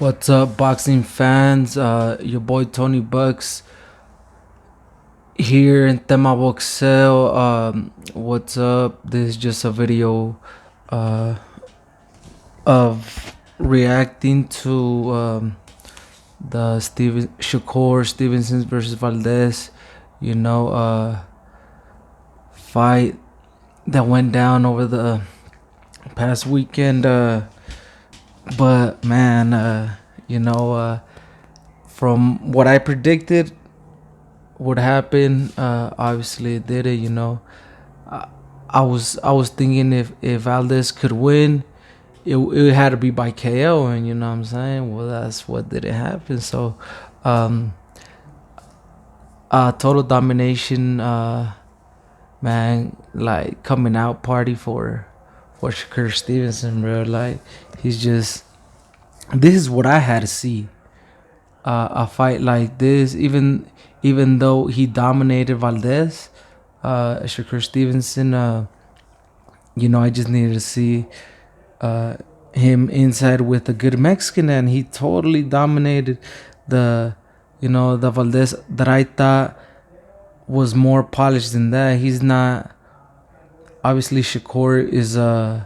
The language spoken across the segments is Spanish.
What's up, boxing fans? Your boy Tony Bucks here in Tema Boxeo. What's up? This is just a video uh, of reacting to the Shakur Stevenson versus Valdez, fight that went down over the past weekend. But man, from what I predicted would happen, obviously it did it. I, I was thinking if Valdez could win, it had to be by KO, and you know what I'm saying. Well, that's what didn't happen. So, um, total domination, man. Like coming out party for Shakur Stevenson, bro. Like he's just. This is what I had to see. A fight like this, even though he dominated Valdez, Shakur Stevenson, I just needed to see him inside with a good Mexican, and he totally dominated the, the Valdez that I thought was more polished than that. He's not. Obviously, Shakur is an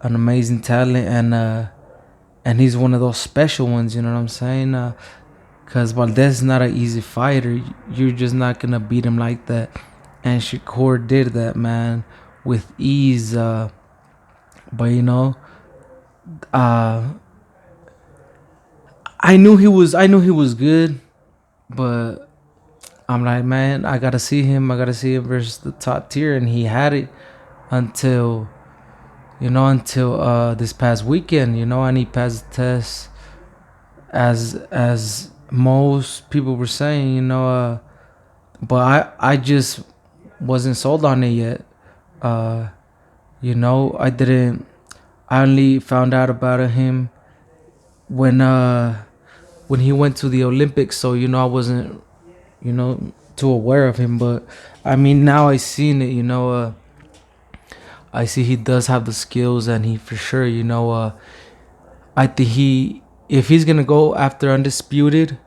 amazing talent, and he's one of those special ones. You know what I'm saying? Because Valdez is not an easy fighter. You're just not going to beat him like that. And Shakur did that, man, with ease. But, I knew he was good. But I'm like, man, I got to see him. I got to see him versus the top tier. And he had it until, this past weekend, and he passed the test as most people were saying, but I just wasn't sold on it yet. I didn't. I only found out about him when he went to the Olympics. So I wasn't too aware of him. But I mean, now I seen it. I see he does have the skills, and he for sure. I think if he's gonna go after undisputed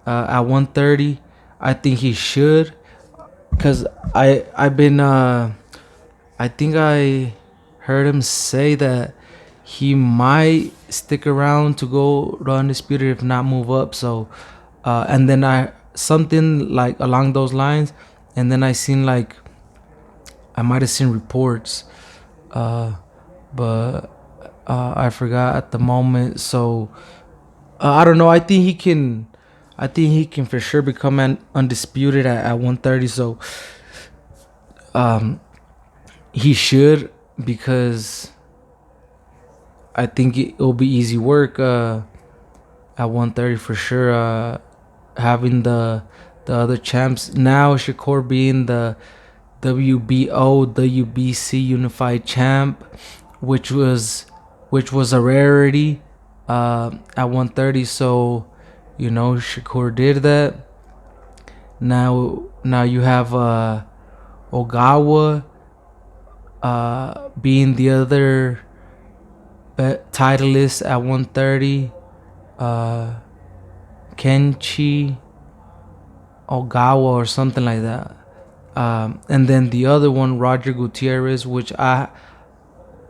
at 130, I think he should, cause I've been I think I heard him say that he might stick around to go to undisputed if not move up. So and then I something like along those lines, and then I seen like I might have seen reports, but I forgot at the moment. So I don't know. I think he can. I think he can for sure become an undisputed at 130. So he should, because I think it'll be easy work at 130 for sure. Having the other champs now, Shakur being the WBO WBC Unified champ, which was a rarity at 130. So Shakur did that. Now you have Ogawa being the other titleist at 130. Kenchi Ogawa or something like that. And then the other one, Roger Gutierrez, which I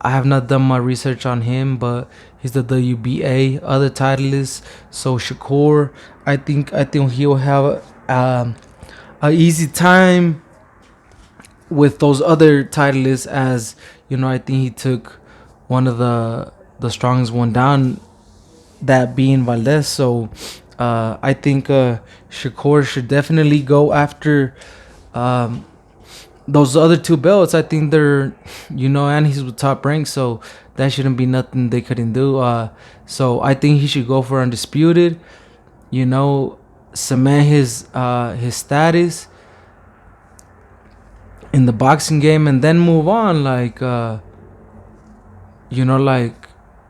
have not done my research on him, but he's the WBA other titleist. So Shakur, I think he'll have a easy time with those other titleists, as I think he took one of the strongest one down, that being Valdez. So I think Shakur should definitely go after those other two belts. I think they're, and he's with Top Rank, so that shouldn't be nothing they couldn't do. So I think he should go for undisputed. Cement his status in the boxing game, and then move on, like like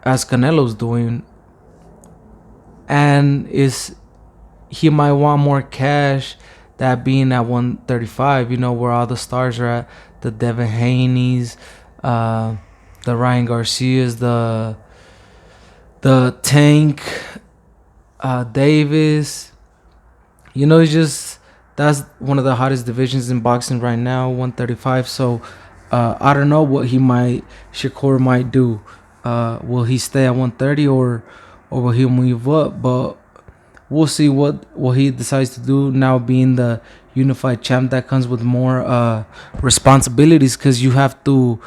as Canelo's doing. And he might want more cash, that being at 135, where all the stars are at, the Devin Haney's, the Ryan Garcia's, the Tank, Davis. You know, it's just that's one of the hottest divisions in boxing right now, 135. So I don't know what Shakur might do. Will he stay at 130 or will he move up? But we'll see what he decides to do now, being the unified champ. That comes with more responsibilities because you have to.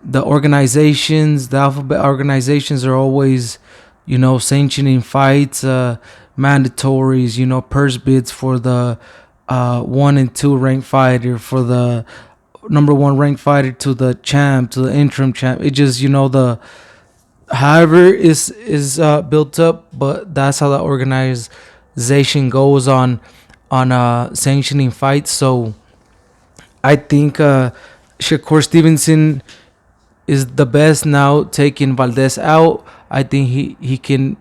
The alphabet organizations are always, sanctioning fights, mandatories, purse bids for the 1 and 2 ranked fighter, for the number 1 ranked fighter, to the champ, to the interim champ. It just, the however is built up, but that's how the organization goes on sanctioning fights. So I think Shakur Stevenson is the best now, taking Valdez out. I think he can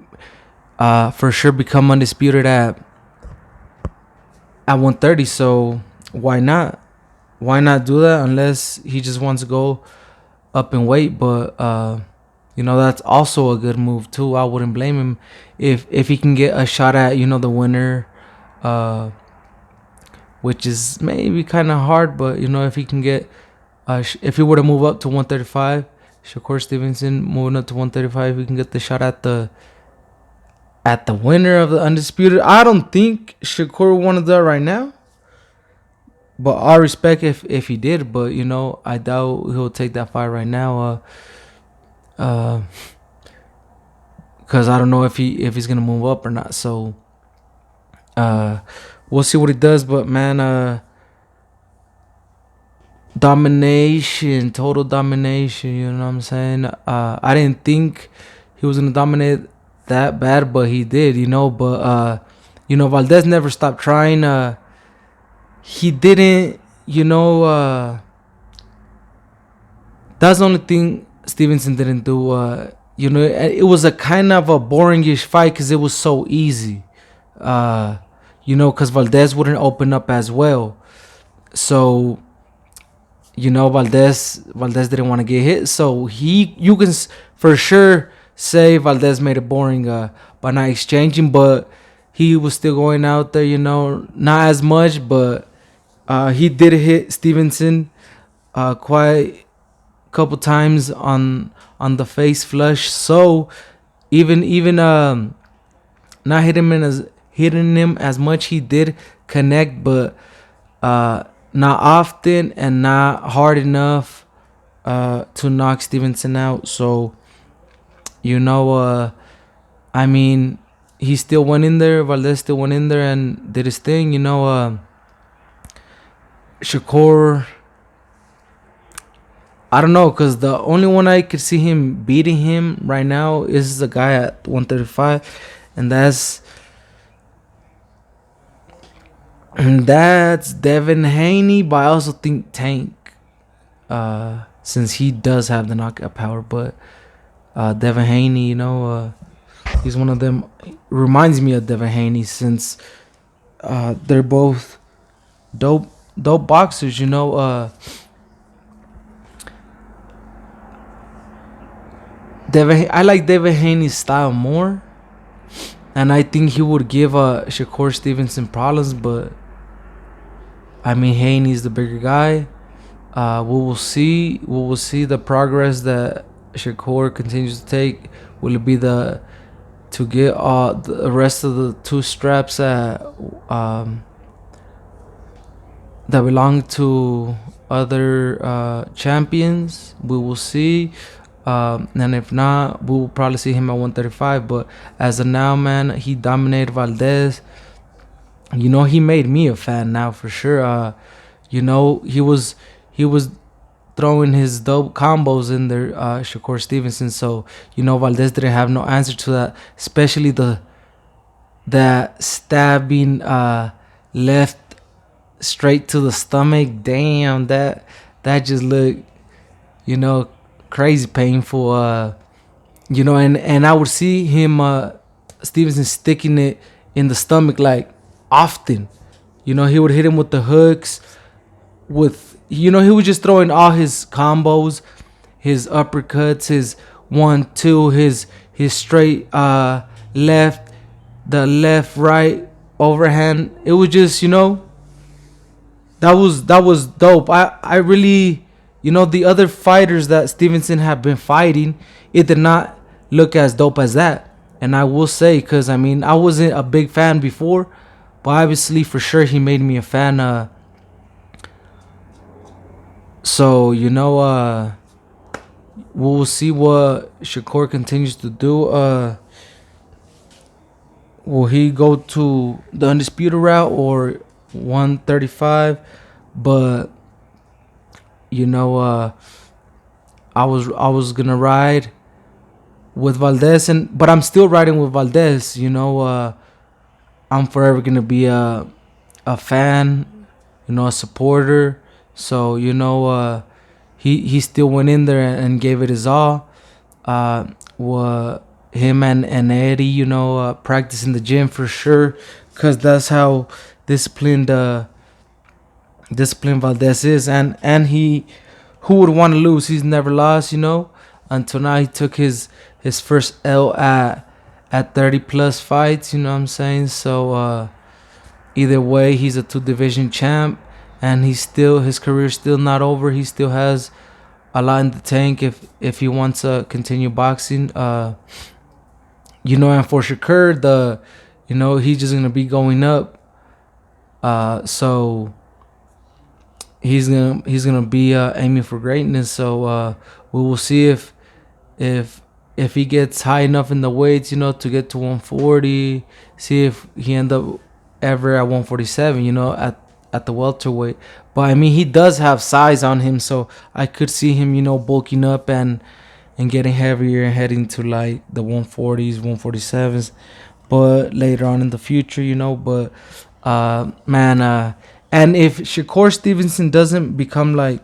for sure become undisputed at 130. So why not? Why not do that unless he just wants to go up in weight? But that's also a good move too. I wouldn't blame him if he can get a shot at the winner, which is maybe kind of hard. But if he can get if he were to move up to 135, Shakur Stevenson moving up to 135, he can get the shot at the winner of the undisputed. I don't think Shakur would want to do that right now, but I respect if he did. But I doubt he'll take that fight right now. Because I don't know if he's gonna move up or not. So we'll see what he does. But man, domination, total domination. You know what I'm saying? I didn't think he was gonna dominate that bad, but he did. But Valdez never stopped trying. He didn't. That's the only thing Stevenson didn't do. It was a kind of a boringish fight because it was so easy. Because Valdez wouldn't open up as well. So Valdez didn't want to get hit, so you can for sure say Valdez made it boring by not exchanging, but he was still going out there, not as much, but he did hit Stevenson quite a couple times on the face flush. So even not hitting him as much, he did connect, but not often and not hard enough to knock Stevenson out. So I mean, he still went in there. Valdez still went in there and did his thing. Shakur, I don't know, because the only one I could see him beating him right now is the guy at 135, and that's Devin Haney. But I also think Tank, since he does have the knockout power. But Devin Haney, he's one of them. Reminds me of Devin Haney, since they're both dope boxers. I like Devin Haney's style more, and I think he would give Shakur Stevenson problems. But I mean, Haney's the bigger guy. We will see. We will see the progress that Shakur continues to take. Will it be to get the rest of the 2 straps that belong to other champions? We will see. And if not, we will probably see him at 135. But as of now, man, he dominated Valdez. He made me a fan now for sure. He was throwing his dope combos in there, Shakur Stevenson. So Valdez didn't have no answer to that, especially that stabbing left straight to the stomach. Damn, that just looked crazy painful. And I would see him Stevenson sticking it in the stomach like often. He would hit him with the hooks, he was just throwing all his combos, his uppercuts, his 1-2, his straight left, the left right overhand. It was just, that was dope. I really, the other fighters that Stevenson had been fighting, it did not look as dope as that. And I will say, because I mean, I wasn't a big fan before, but obviously for sure he made me a fan. So we'll see what Shakur continues to do. Will he go to the undisputed route or 135? But you know, I was gonna ride with Valdez, but I'm still riding with Valdez. I'm forever gonna be a fan, a supporter. So he still went in there and gave it his all. What him and Eddie, practice in the gym for sure, cause that's how disciplined disciplined Valdez is, and he, who would want to lose? He's never lost, until now. He took his first L at 30 plus fights. You know what I'm saying? So either way, he's a two division champ, and his career's still not over. He still has a lot in the tank if he wants to continue boxing. And for Shakur, he's just gonna be going up. So he's gonna be aiming for greatness. So we will see if he gets high enough in the weights, to get to 140. See if he end up ever at 147, at the welterweight. But I mean, he does have size on him, so I could see him, bulking up and getting heavier and heading to like the 140s, 147s. But later on in the future, But man, and if Shakur Stevenson doesn't become like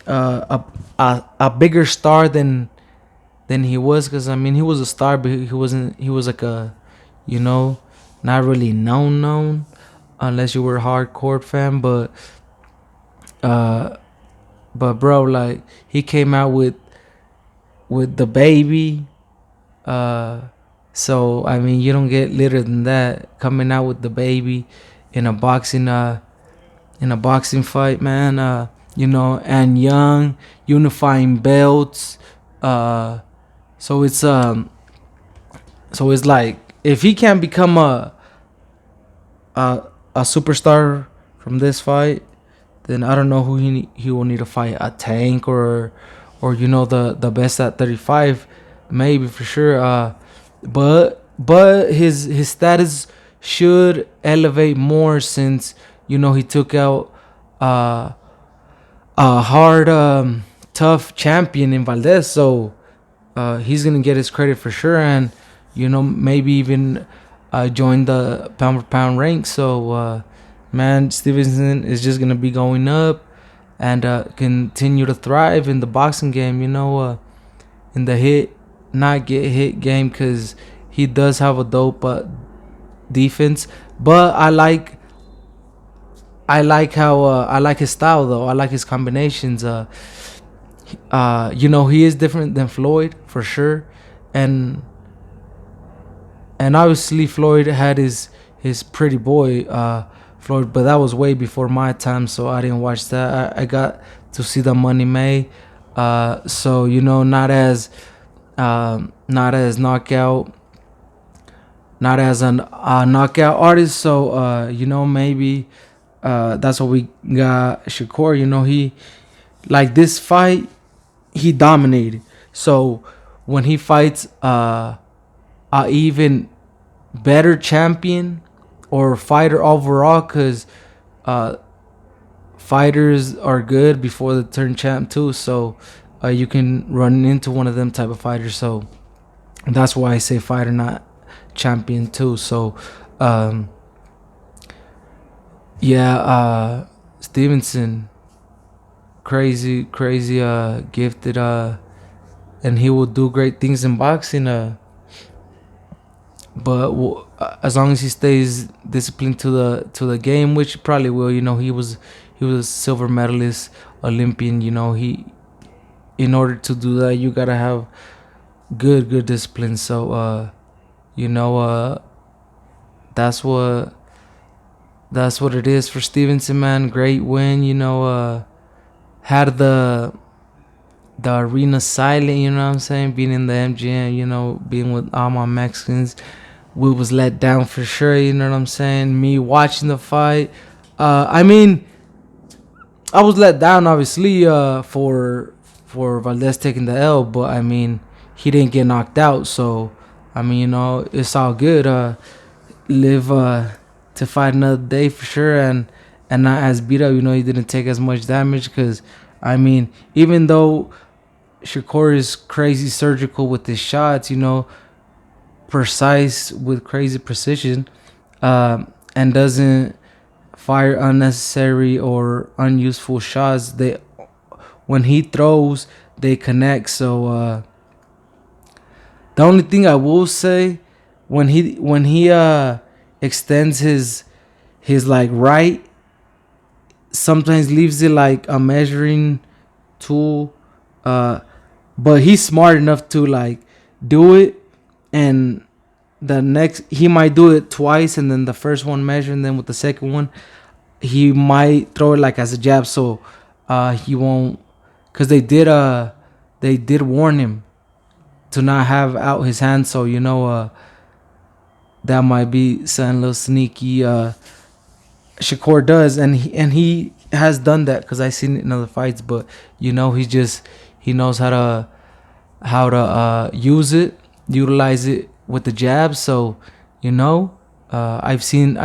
a bigger star than he was, because I mean, he was a star, but he wasn't. He was like a, not really known unless you were a hardcore fan. But bro, like, he came out with the baby. So I mean, you don't get litter than that, coming out with the baby in a boxing fight, man. And young, unifying belts. So it's like, if he can't become a superstar from this fight, then I don't know who he will need to fight. A Tank or the best at 35, maybe, for sure. But his status should elevate more, since he took out a hard, tough champion in Valdez. So he's gonna get his credit for sure, and maybe even join the pound for pound ranks. So man, Stevenson is just gonna be going up and continue to thrive in the boxing game. In the hit, not get hit game, because he does have a dope defense. But I like how I like his style, though. I like his combinations. He is different than Floyd for sure, and obviously Floyd had his pretty boy, Floyd, but that was way before my time, so I didn't watch that. I got to see the Money May, so not as knockout, not as a knockout artist. So maybe that's what we got Shakur. He, like, this fight, he dominated. So when he fights a even better champion or fighter overall, because fighters are good before they turn champ too. So you can run into one of them type of fighters. So that's why I say fighter, not champion too. So Stevenson, crazy gifted, and he will do great things in boxing. But as long as he stays disciplined to the game, which he probably will. He was a silver medalist, Olympian. He, in order to do that, you gotta have good discipline. So that's what it is for Stevenson, man. Great win, had the arena silent, you know what I'm saying? Being in the MGM, being with all my Mexicans, we was let down for sure, you know what I'm saying? Me watching the fight, I mean, I was let down obviously for Valdez taking the L, but I mean, he didn't get knocked out, so I mean, it's all good. Live to fight another day for sure, and not as beat up. He didn't take as much damage because I mean, even though Shakur is crazy surgical with his shots, precise with crazy precision, and doesn't fire unnecessary or unuseful shots. When he throws, they connect. So the only thing I will say, when he extends his like right, sometimes leaves it like a measuring tool. But he's smart enough to like do it, and the next he might do it twice, and then the first one measure, and then with the second one he might throw it like as a jab, so he won't, because they did warn him to not have out his hand, so that might be something a little sneaky. Shakur does, and he has done that because I seen it in other fights, but he knows how to utilize it with the jab. So I've seen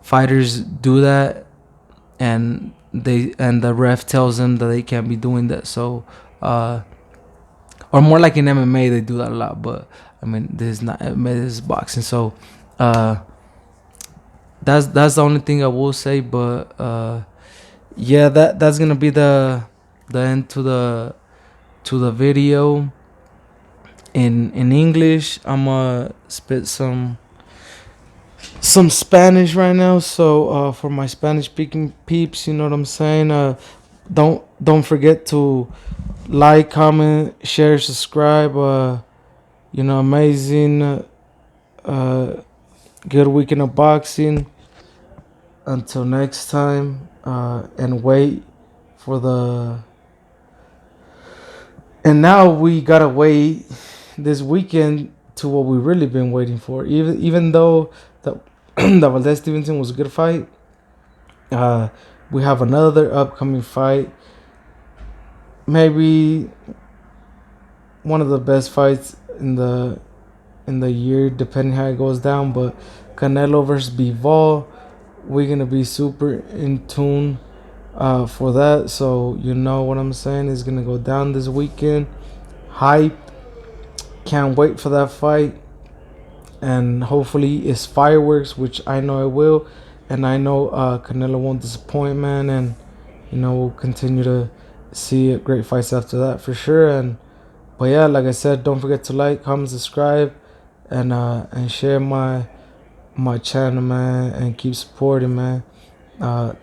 fighters do that, and the ref tells them that they can't be doing that. So or more like in MMA they do that a lot, but I mean this is not MMA, this is boxing. So that's the only thing I will say. But yeah, that's gonna be the end to the video in English. I'm gonna spit some Spanish right now. So for my Spanish speaking peeps, you know what I'm saying. Don't forget to like, comment, share, subscribe. Amazing. Good weekend of boxing. Until next time, and wait for the. And now we gotta wait this weekend to what we really been waiting for. Even though the the Valdez Stevenson was a good fight, we have another upcoming fight. Maybe one of the best fights in the year, depending how it goes down. But Canelo versus Bivol, we're gonna be super in tune for that. So you know what I'm saying is gonna go down this weekend. Hype. Can't wait for that fight. And hopefully it's fireworks, which I know it will. And I know Canelo won't disappoint, man. And we'll continue to see great fights after that for sure. But yeah, like I said, don't forget to like, comment, subscribe, and share my channel, man, and keep supporting, man.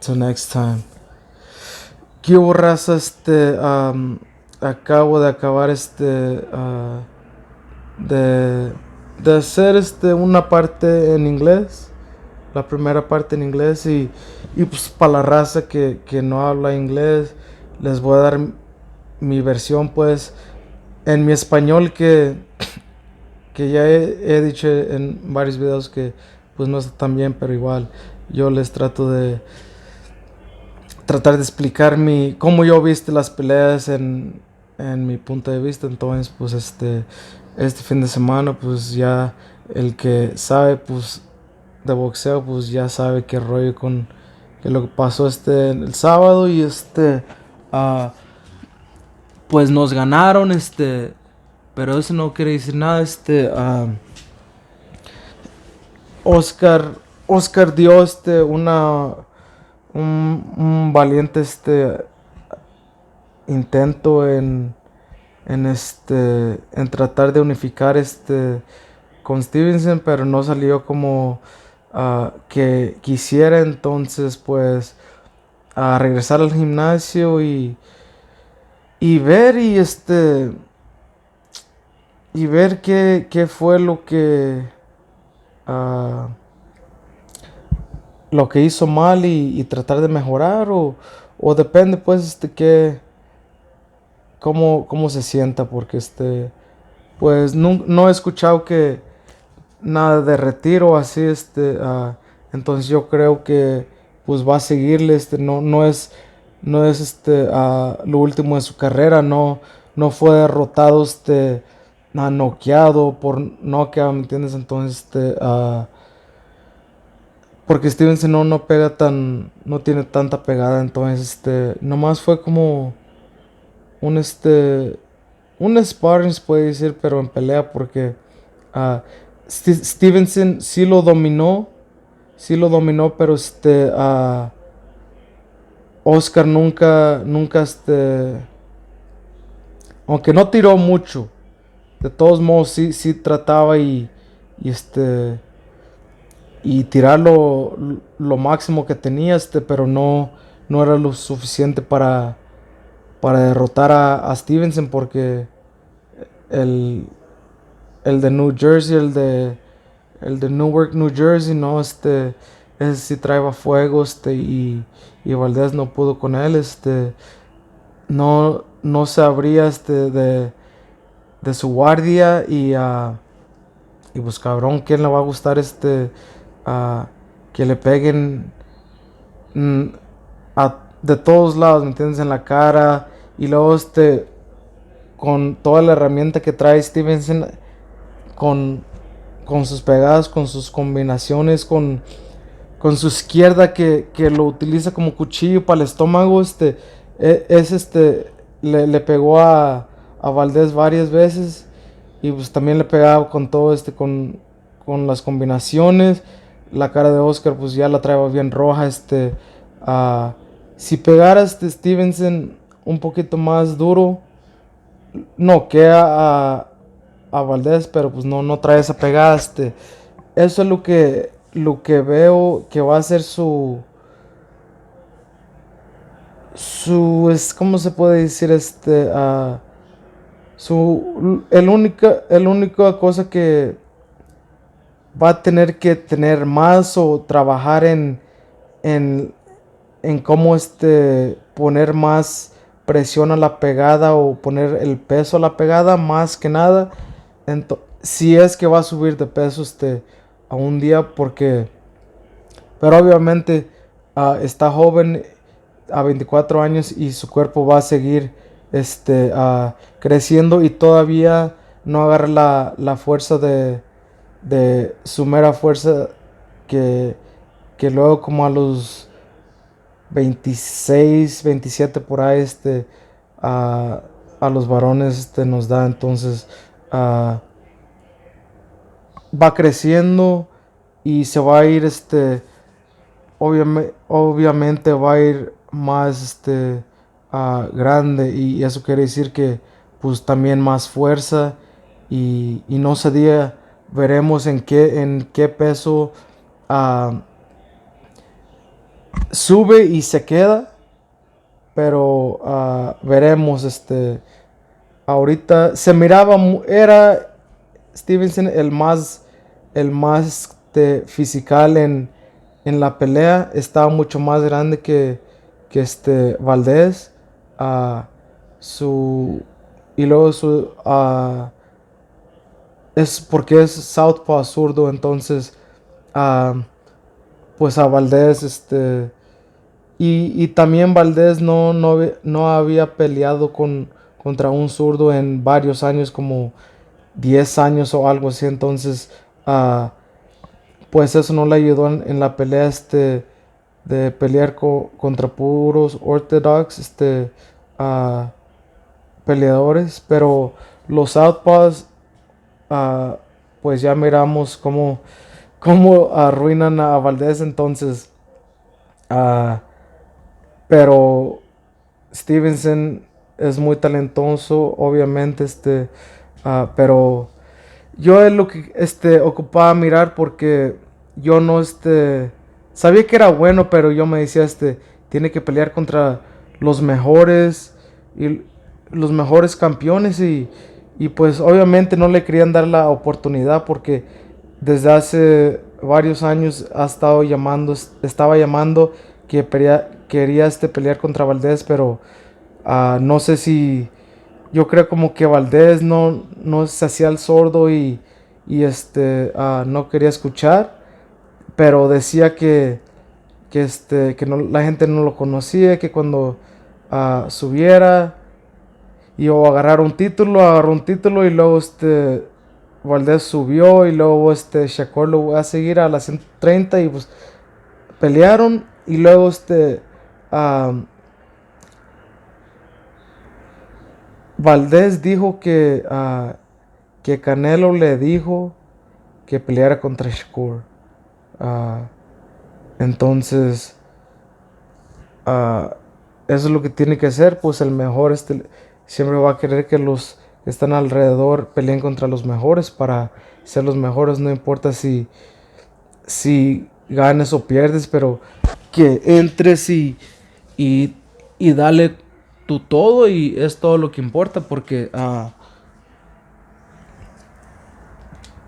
Till next time. ¿Qué hubo, raza? Acabo de acabar de hacer una parte en inglés, la primera parte en inglés, y pues para la raza que no habla inglés, les voy a dar mi versión, pues, en mi español, que ya he dicho en varios videos que pues no está tan bien, pero igual yo les tratar de explicar cómo yo viste las peleas en mi punto de vista. Entonces pues este fin de semana, pues ya el que sabe pues de boxeo, pues ya sabe qué rollo con lo que pasó el sábado. Y pues nos ganaron, pero eso no quiere decir nada. Oscar dio un valiente intento en tratar de unificar con Stevenson, pero no salió como que quisiera. Entonces pues a regresar al gimnasio y ver y ver qué fue lo que ah, lo que hizo mal y tratar de mejorar o depende pues que cómo se sienta porque pues no he escuchado que nada de retiro así entonces yo creo que pues va a seguirle no es lo último de su carrera, no fue derrotado noqueado por noqueado, ¿me entiendes? Entonces porque Stevenson no pega no tiene tanta pegada, entonces nomás fue como un un sparring se puede decir, pero en pelea porque ah, Stevenson sí lo dominó, pero Oscar nunca aunque no tiró mucho, de todos modos sí trataba y y tirar lo máximo que tenía, pero no era lo suficiente para derrotar a Stevenson porque el, el de New Jersey, el de Newark, New Jersey, no, ese sí traía fuego, y Valdez no pudo con él, no sabría, de su guardia y pues cabrón, ¿quién le va a gustar, ah, que le peguen, mm, de todos lados, ¿me entiendes? En la cara, y luego, con toda la herramienta que trae Stevenson, con, con sus pegadas, con sus combinaciones, con su izquierda que lo utiliza como cuchillo para el estómago, le pegó a Valdez varias veces y pues también le pegaba con todo con las combinaciones. La cara de Oscar pues ya la traía bien roja, ah, si pegara Stevenson un poquito más duro, noquea a Valdez, pero pues no trae esa pegada, eso es lo que veo que va a ser ¿cómo se puede decir? El única cosa que va a tener que tener más o trabajar en, en cómo poner más presión a la pegada o poner el peso a la pegada más que nada. Si es que va a subir de peso a un día porque pero obviamente está joven a 24 años y su cuerpo va a seguir creciendo y todavía no agarra la fuerza de su mera fuerza que, que luego como a los 26 27 por ahí a, a los varones nos da. Entonces va creciendo y se va a ir obviamente va a ir más grande y eso quiere decir que pues también más fuerza y no sé día veremos en qué peso ah, sube y se queda, pero veremos ahorita se miraba era Stevenson el más fisical en la pelea, estaba mucho más grande que Valdez. ah, su y luego es porque es southpaw zurdo, entonces ah, pues a Valdez y también Valdez no había peleado contra un zurdo en varios años, como 10 años o algo así, entonces pues eso no le ayudó en la pelea de pelear contra puros orthodox ah, peleadores, pero los Southpaws ah, pues ya miramos cómo arruinan a Valdez, entonces ah, pero Stevenson es muy talentoso, obviamente, pero yo es lo que ocupaba mirar porque yo no sabía que era bueno, pero yo me decía tiene que pelear contra los mejores y los mejores campeones y pues obviamente no le querían dar la oportunidad porque desde hace varios años estaba llamando que quería pelear contra Valdez, pero no sé si, yo creo como que Valdez no se hacía el sordo y no quería escuchar, pero decía que no, la gente no lo conocía, que cuando subiera y o agarró un título y luego Valdez subió y luego Shakur lo va a seguir a las 130 y pues pelearon y luego ah, Valdez dijo que Canelo le dijo que peleara contra Shakur. Ah, entonces ah, eso es lo que tiene que hacer, pues el mejor siempre va a querer que los que están alrededor peleen contra los mejores para ser los mejores, no importa si ganes o pierdes, pero que entres y, y dale tu todo y es todo lo que importa porque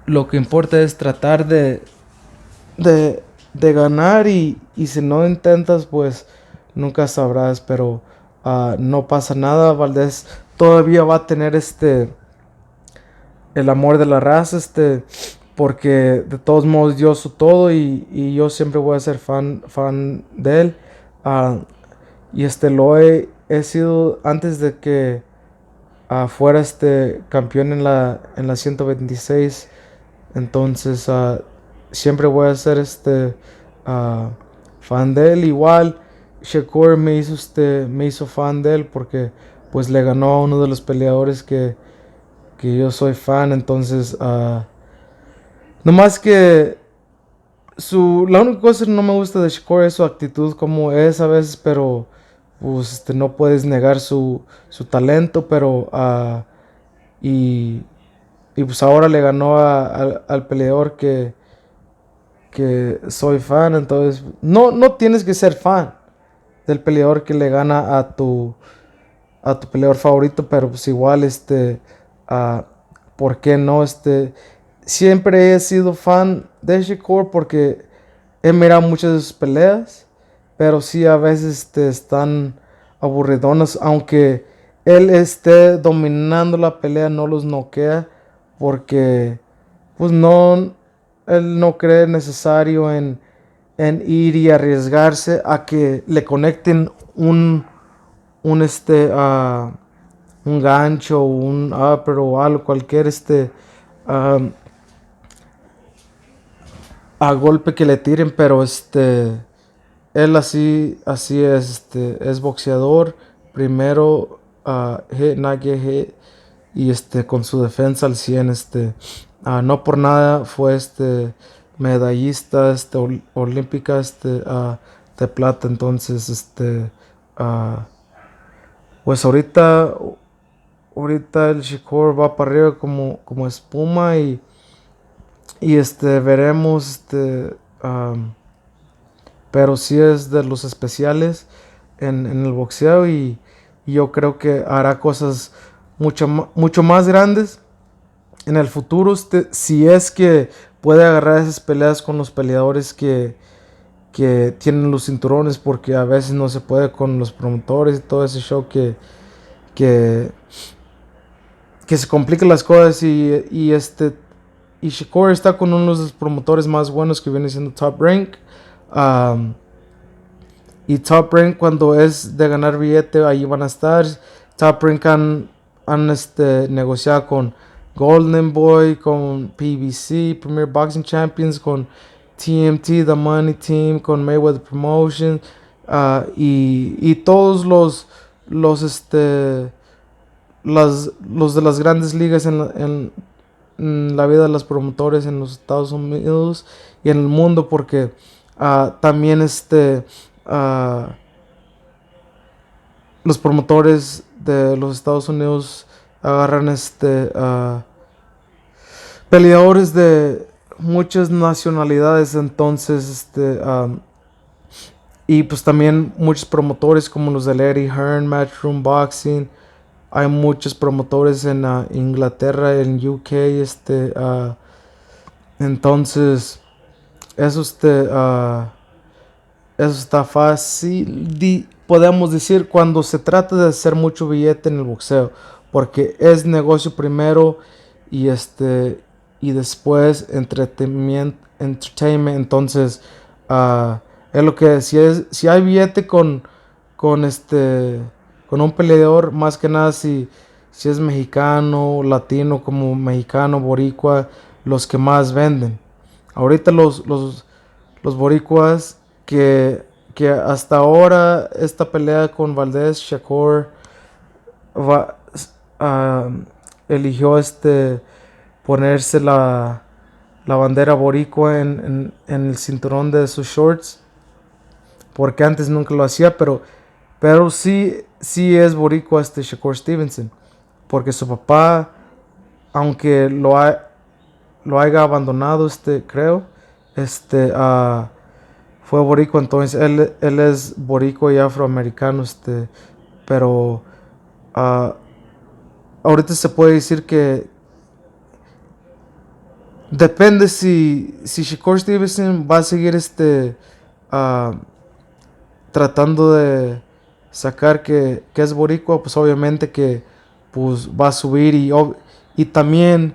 lo que importa es tratar de ganar y si no intentas pues nunca sabrás, pero no pasa nada. Valdez todavía va a tener el amor de la raza, porque de todos modos dio su todo y yo siempre voy a ser fan de él. Ah, y he sido antes de que fuera campeón en la 126. Entonces siempre voy a ser ah, fan de él. Igual Shakur me hizo fan de él porque pues le ganó a uno de los peleadores que yo soy fan. Entonces nomás que la única cosa que no me gusta de Shakur es su actitud como es a veces, pero pues no puedes negar su talento, pero y, y pues ahora le ganó al peleador que soy fan, entonces no tienes que ser fan del peleador que le gana a tu peleador favorito, pero pues igual ¿por qué no? Siempre he sido fan de Shakur porque he mirado muchas de sus peleas, pero sí a veces están aburridonas, aunque él esté dominando la pelea, no los noquea porque pues él no cree necesario en ir y arriesgarse a que le conecten un un gancho, un upper o algo, cualquier ah, a golpe que le tiren, pero él así es, es boxeador, primero hit, not get hit, y con su defensa al 100, no por nada fue medallista, olímpica, de plata, entonces, ah, pues ahorita el Shakur va para arriba como espuma y veremos, pero sí es de los especiales en el boxeo y yo creo que hará cosas mucho más grandes en el futuro, si es que puede agarrar esas peleas con los peleadores que tienen los cinturones, porque a veces no se puede con los promotores y todo ese show que, que se complican las cosas y Shakur está con uno de los promotores más buenos que viene siendo Top Rank. Y Top Rank cuando es de ganar billete, ahí van a estar. Top Rank han negociado con Golden Boy, con PBC, Premier Boxing Champions, con TMT, The Money Team, con Mayweather Promotion, y todos los, los de las grandes ligas en la vida de los promotores en los Estados Unidos y en el mundo, porque también los promotores de los Estados Unidos agarran peleadores de muchas nacionalidades, entonces y pues también muchos promotores como los de Eddie Hearn, Matchroom Boxing. Hay muchos promotores en Inglaterra, en UK, Entonces, eso, eso está fácil, podemos decir, cuando se trata de hacer mucho billete en el boxeo, porque es negocio primero y y después entertainment. Entonces, es lo que si hay billete con con un peleador, más que nada si es mexicano, latino, como mexicano, boricua, los que más venden. Ahorita los boricuas que hasta ahora esta pelea con Valdez, Shakur, va, ah, eligió ponerse la bandera boricua en el cinturón de sus shorts, porque antes nunca lo hacía, pero sí es boricua Shakur Stevenson, porque su papá, aunque lo haya abandonado, creo, fue boricua. Entonces él es boricua y afroamericano, pero ah, ahorita se puede decir que depende si Shakur Stevenson va a seguir ah, tratando de sacar que es boricua, pues obviamente que pues va a subir y también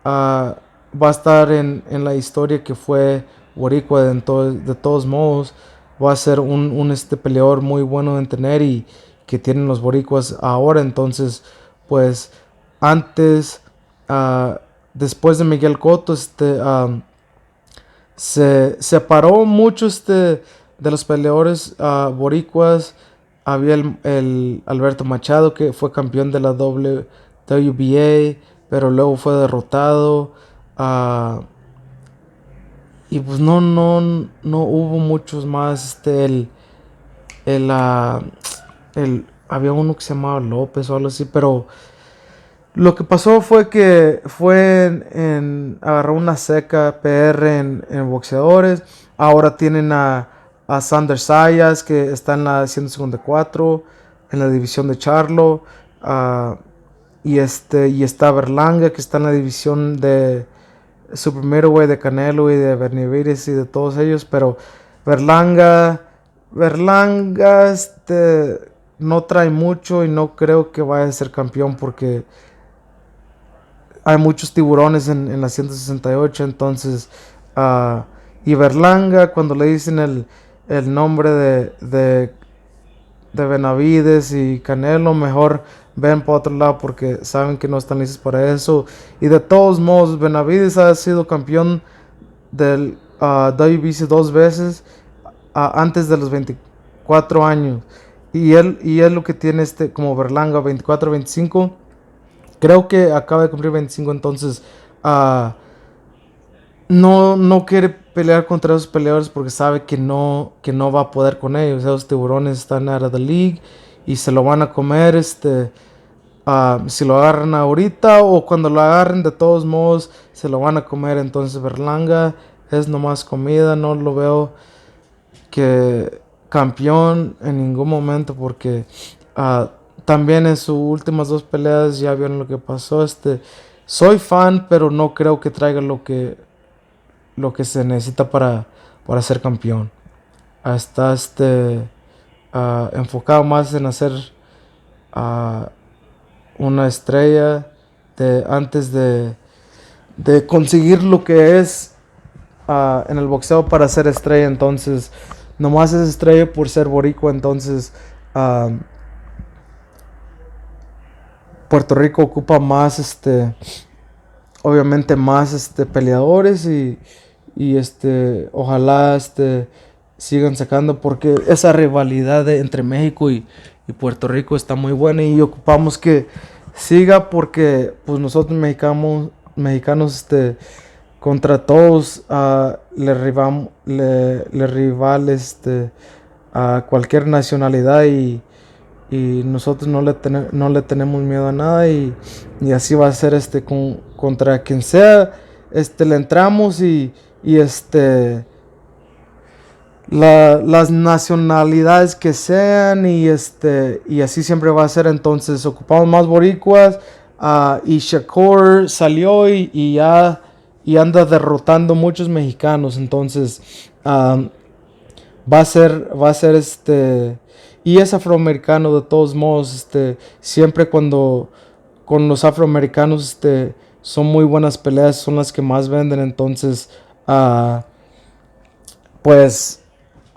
ah, va a estar en la historia que fue boricua de todos modos. Va a ser un peleador muy bueno en tener y que tienen los boricuas ahora. Entonces, pues antes, ah, después de Miguel Cotto, se separó mucho de los peleadores boricuas. Había el Alberto Machado, que fue campeón de la WBA, pero luego fue derrotado. Y pues no hubo muchos más. El, ah, había uno que se llamaba López o algo así, pero lo que pasó fue que agarró una seca PR en boxeadores. Ahora tienen a Sander Sayas, que está en la 154, en la división de Charlo. Y está Berlanga, que está en la división de Super Middleweight de Canelo y de Benavides y de todos ellos. Pero Berlanga no trae mucho y no creo que vaya a ser campeón, porque hay muchos tiburones en la 168. Entonces, y Berlanga, cuando le dicen el nombre de Benavides y Canelo, mejor ven para otro lado, porque saben que no están listos para eso. Y de todos modos, Benavides ha sido campeón del WBC 2 veces antes de los 24 años. Y él lo que tiene como Berlanga, 24-25. Creo que acaba de cumplir 25. Entonces no quiere pelear contra esos peleadores, porque sabe que no va a poder con ellos. Esos tiburones están out of the league y se lo van a comer. Si lo agarran ahorita o cuando lo agarren, de todos modos se lo van a comer. Entonces Berlanga es nomás comida. No lo veo que campeón en ningún momento, porque también en sus últimas 2 peleas ya vieron lo que pasó. Soy fan, pero no creo que traiga lo que se necesita para ser campeón. Está enfocado más en hacer una estrella antes de conseguir lo que es en el boxeo para ser estrella. Entonces, nomás es estrella por ser boricua. Entonces, Puerto Rico ocupa más, obviamente más peleadores y ojalá sigan sacando, porque esa rivalidad entre México y Puerto Rico está muy buena y ocupamos que siga, porque pues nosotros mexicanos contra todos le rival a cualquier nacionalidad, y nosotros no le tenemos miedo a nada, y así va a ser contra quien sea. Le entramos y las nacionalidades que sean, y así siempre va a ser. Entonces ocupamos más boricuas. Y Shakur salió y y anda derrotando muchos mexicanos. Entonces va a ser y es afroamericano de todos modos. Siempre cuando con los afroamericanos son muy buenas peleas, son las que más venden. Entonces pues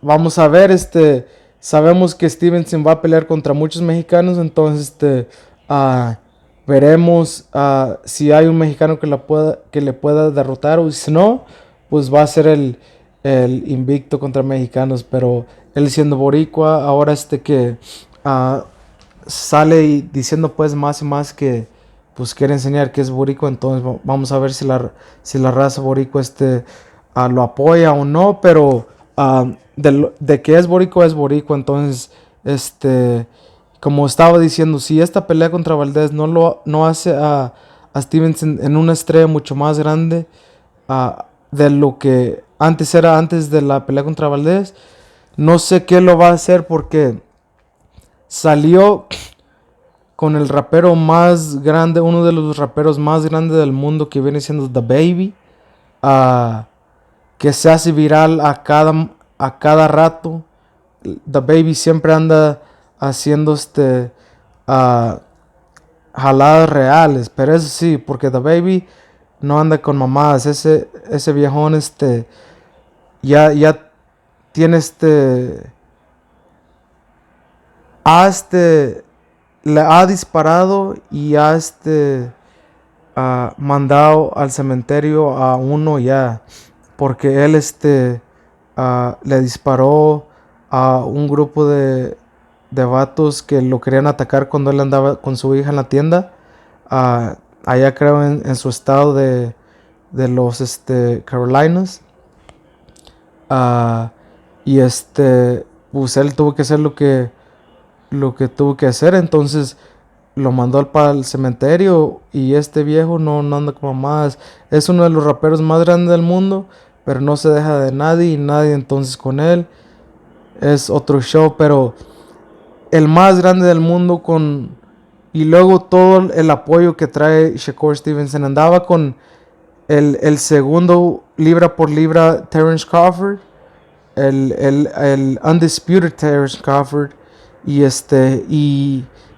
vamos a ver. Sabemos que Stevenson va a pelear contra muchos mexicanos. Entonces veremos si hay un mexicano que le pueda derrotar, o si no, pues va a ser el invicto contra mexicanos. Pero él siendo boricua, ahora que sale y diciendo pues más y más que pues quiere enseñar que es boricua. Entonces vamos a ver si la raza boricua lo apoya o no. Pero de que es boricua. Entonces como estaba diciendo, si esta pelea contra Valdez no hace a Stevenson en una estrella mucho más grande de lo que antes era, antes de la pelea contra Valdez, no sé qué lo va a hacer, porque salió con el rapero más grande, uno de los raperos más grandes del mundo, que viene siendo The Baby, que se hace viral a cada rato. The Baby siempre anda haciendo jaladas reales, pero eso sí, porque The Baby no anda con mamadas. Ese viejón ya tiene ha le ha disparado y ha mandado al cementerio a uno ya, porque él le disparó a un grupo de vatos que lo querían atacar cuando él andaba con su hija en la tienda, allá creo en su estado de los Carolinas. Y pues él tuvo que hacer lo que tuvo que hacer. Entonces lo mandó para el cementerio, y este viejo no anda como más. Es uno de los raperos más grandes del mundo, pero no se deja de nadie, y nadie entonces con él es otro show. Pero el más grande del mundo, y luego todo el apoyo que trae Shakur Stevenson, andaba con el segundo libra por libra Terence Crawford, el undisputed Terence Crawford, y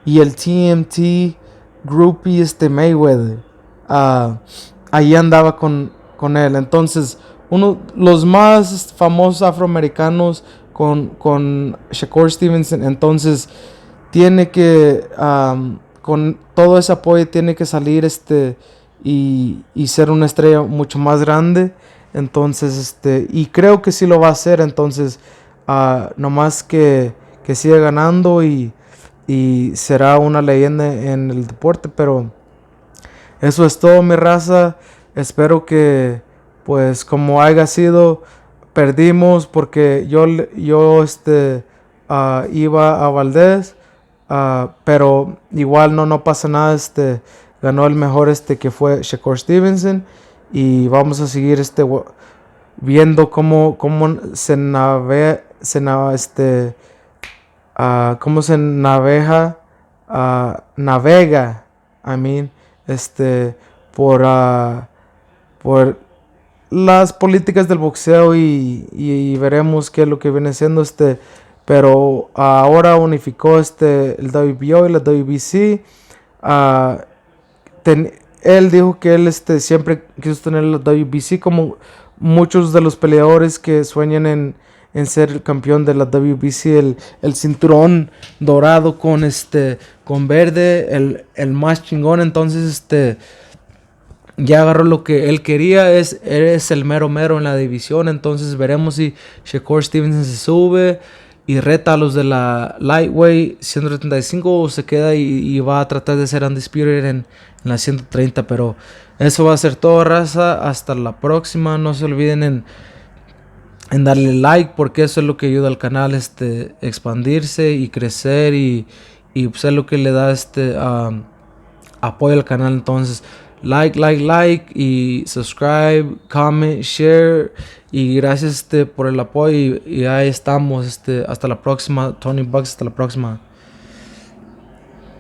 y el TMT groupie Mayweather, ahí andaba con él. Entonces los más famosos afroamericanos con Shakur Stevenson. Entonces tiene que con todo ese apoyo tiene que salir y ser una estrella mucho más grande. Entonces y creo que sí lo va a hacer. Entonces nomás que siga ganando, y será una leyenda en el deporte. Pero eso es todo, mi raza. Espero que, pues, como haya sido, perdimos porque yo iba a Valdez, pero igual no pasa nada. Ganó el mejor, que fue Shakur Stevenson, y vamos a seguir viendo cómo cómo se navega, I mean, por las políticas del boxeo, y veremos qué es lo que viene siendo. Pero ahora unificó el WBO y la WBC. Él dijo que él siempre quiso tener la WBC, como muchos de los peleadores que sueñan en ser el campeón de la WBC, el cinturón dorado con verde, el más chingón. Entonces ya agarró lo que él quería. Eres el mero mero en la división. Entonces veremos si Shakur Stevenson se sube y reta a los de la lightweight 135, o se queda y va a tratar de ser undisputed en la 130. Pero eso va a ser todo, raza. Hasta la próxima. No se olviden en darle like, porque eso es lo que ayuda al canal expandirse y crecer, y pues es lo que le da apoyo al canal. Entonces like y subscribe, comment, share, y gracias por el apoyo, y ahí estamos. Hasta la próxima. Tony Bucks, hasta la próxima.